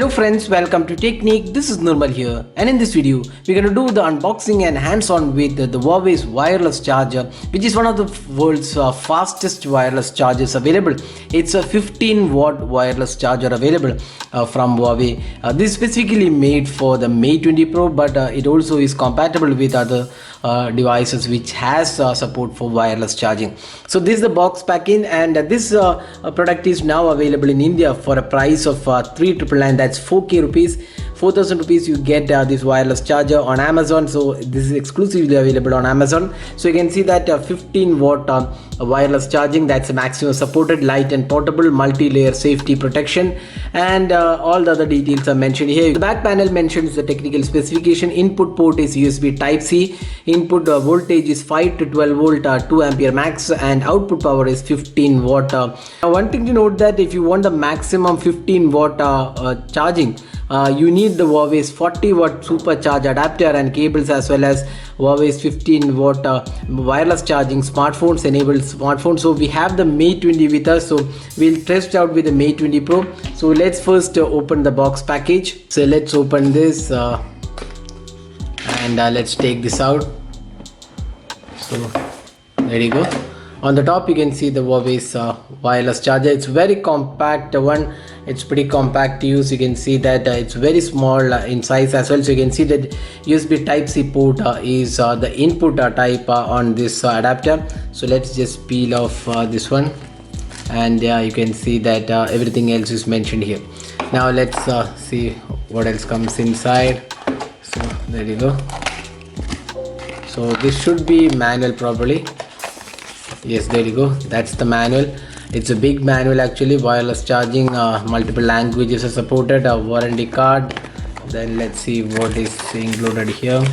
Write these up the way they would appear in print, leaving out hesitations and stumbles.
Hello friends, welcome to Technique. This is Nirmal here, and in this video we're going to do the unboxing and hands-on with the Huawei's wireless charger, which is one of the world's fastest wireless chargers available. It's a 15-watt wireless charger available from Huawei. This is specifically made for the Mate 20 Pro, but it also is compatible with other devices which has support for wireless charging. So this is the box packing, and this product is now available in India for a price of 3,999. That's 4k rupees. 4,000 rupees you get this wireless charger on Amazon. So this is exclusively available on Amazon. So you can see that 15-watt wireless charging, that's the maximum supported, light and portable, multi-layer safety protection, and all the other details are mentioned here. The back panel mentions the technical specification. Input port is USB Type-C. Input voltage is 5 to 12 volt, 2 ampere max, and output power is 15 watt. Now one thing to note, that if you want the maximum 15 watt charging, you need the Huawei's 40 watt supercharge adapter and cables, as well as Huawei's 15 watt wireless charging smartphones, enabled smartphones. So we have the Mate 20 with us, so we'll test out with the Mate 20 Pro. So let's first open the box package. So let's open this and let's take this out. So there you go. On the top you can see the Huawei's wireless charger. It's very compact one. It's pretty compact to use. You can see that it's very small in size as well. So you can see that USB Type-C port is the input type on this adapter. So let's just peel off this one, and you can see that everything else is mentioned here. Now let's see what else comes inside. So there you go. So this should be manual probably. Yes, there you go. That's the manual. It's a big manual actually. Wireless charging, multiple languages are supported, a warranty card. Then let's see what is included here.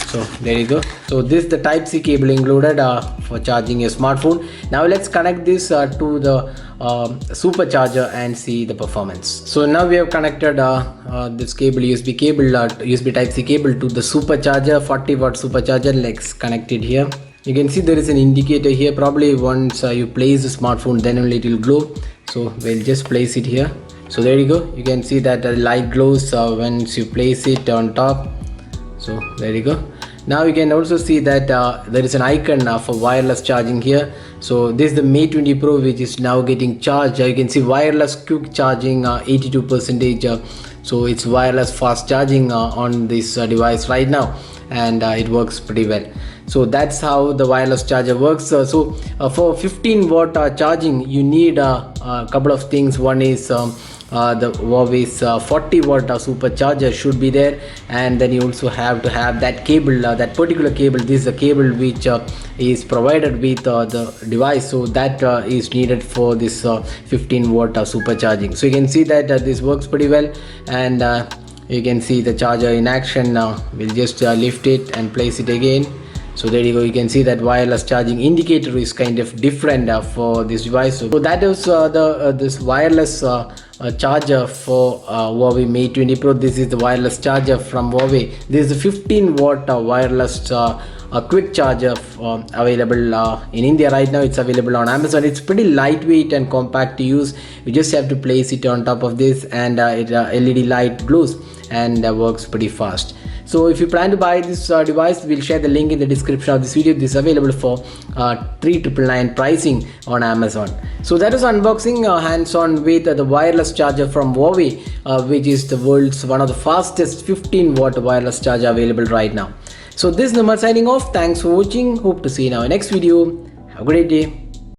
So there you go. So this is the Type-C cable included for charging your smartphone. Now let's connect this to the supercharger and see the performance. So now we have connected this cable, USB Type-C cable, to the supercharger, 40 watt supercharger. Let's connect it here. You can see there is an indicator here. Probably once you place the smartphone, then only it will glow. So we'll just place it here. So there you go. You can see that the light glows once you place it on top. So there you go. Now you can also see that there is an icon for wireless charging here. So this is the Mate 20 Pro, which is now getting charged. You can see wireless quick charging 82%. So it's wireless fast charging on this device right now, and it works pretty well. So that's how the wireless charger works. So for 15 watt charging, you need a couple of things. One is the Huawei's 40 watt supercharger should be there, and then you also have to have that cable, that particular cable. This is a cable which is provided with the device, so that is needed for this 15 watt supercharging. So you can see that this works pretty well, and you can see the charger in action. We'll just lift it and place it again. So there you go. You can see that wireless charging indicator is kind of different for this device. So that is this wireless charger for Huawei Mate 20 Pro. This is the wireless charger from Huawei. This is a 15 watt wireless quick charger available in India right now. It's available on Amazon. It's pretty lightweight and compact to use. You just have to place it on top of this, and LED light glows and works pretty fast. So if you plan to buy this device, we'll share the link in the description of this video. This is available for 3,999 pricing on Amazon. So that is unboxing hands-on with the wireless charger from Huawei, which is the world's one of the fastest 15 watt wireless charger available right now. So this is Nirmal signing off. Thanks for watching. Hope to see you in our next video. Have a great day.